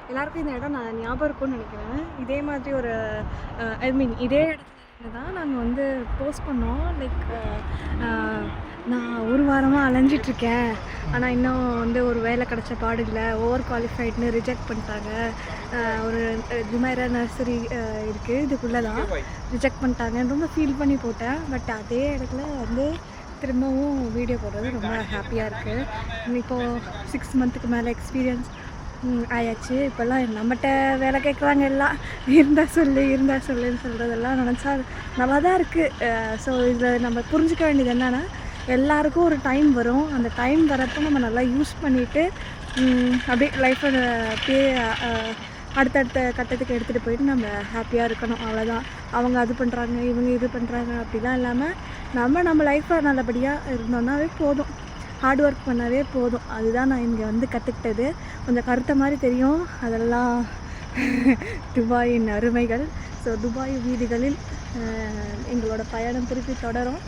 எல்லாருக்கும் இந்த இடம் நான் ஞாபகம் இருக்கும்னு நினைக்கிறேன். இதே மாதிரி ஒரு இதே இடத்துல தான் நாங்கள் வந்து போஸ்ட் பண்ணோம். லைக் நான் ஒரு வாரமாக அலைஞ்சிட்ருக்கேன், ஆனால் இன்னும் வந்து ஒரு வேலை கிடச்ச பாடு இல்லை, ஓவர் குவாலிஃபைட்னு ரிஜெக்ட் பண்ணிட்டாங்க. ஒரு ஜுமைரா நர்சரி இருக்குது, இதுக்குள்ளே தான் ரிஜெக்ட் பண்ணிட்டாங்கன்னு ரொம்ப ஃபீல் பண்ணி போட்டேன். பட் அதே இடத்துல வந்து திரும்பவும் வீடியோ போடுறது ரொம்ப ஹாப்பியாக இருக்குது. இப்போது 6 மந்த்துக்கு மேலே எக்ஸ்பீரியன்ஸ் ஆயாச்சு. இப்போல்லாம் நம்மகிட்ட வேலை கேட்குறாங்க எல்லாம், இருந்தால் சொல்லுன்னு சொல்கிறதெல்லாம் நினச்சா நல்லா தான் இருக்குது. ஸோ இதில் நம்ம புரிஞ்சிக்க வேண்டியது என்னென்னா, எல்லாருக்கும் ஒரு டைம் வரும். அந்த டைம் வரப்போ நம்ம நல்லா யூஸ் பண்ணிவிட்டு அப்படியே லைஃப்பை அப்படியே அடுத்தடுத்த கட்டத்துக்கு எடுத்துகிட்டு போயிட்டு நம்ம ஹாப்பியாக இருக்கணும், அவ்வளோதான். அவங்க அது பண்ணுறாங்க, இவங்க இது பண்ணுறாங்க அப்படிலாம் இல்லாமல் நம்ம லைஃப்பை நல்லபடியாக இருந்தோம்னாவே போதும், ஹார்ட் ஒர்க் பண்ணாவே போதும். அதுதான் நான் இங்கே வந்து கற்றுக்கிட்டது. கொஞ்சம் கருத்த மாதிரி தெரியும், அதெல்லாம் துபாயின் அருமைகள். ஸோ துபாய் வீதிகளில் எங்களோட பயணம் திருப்பி தொடரும்.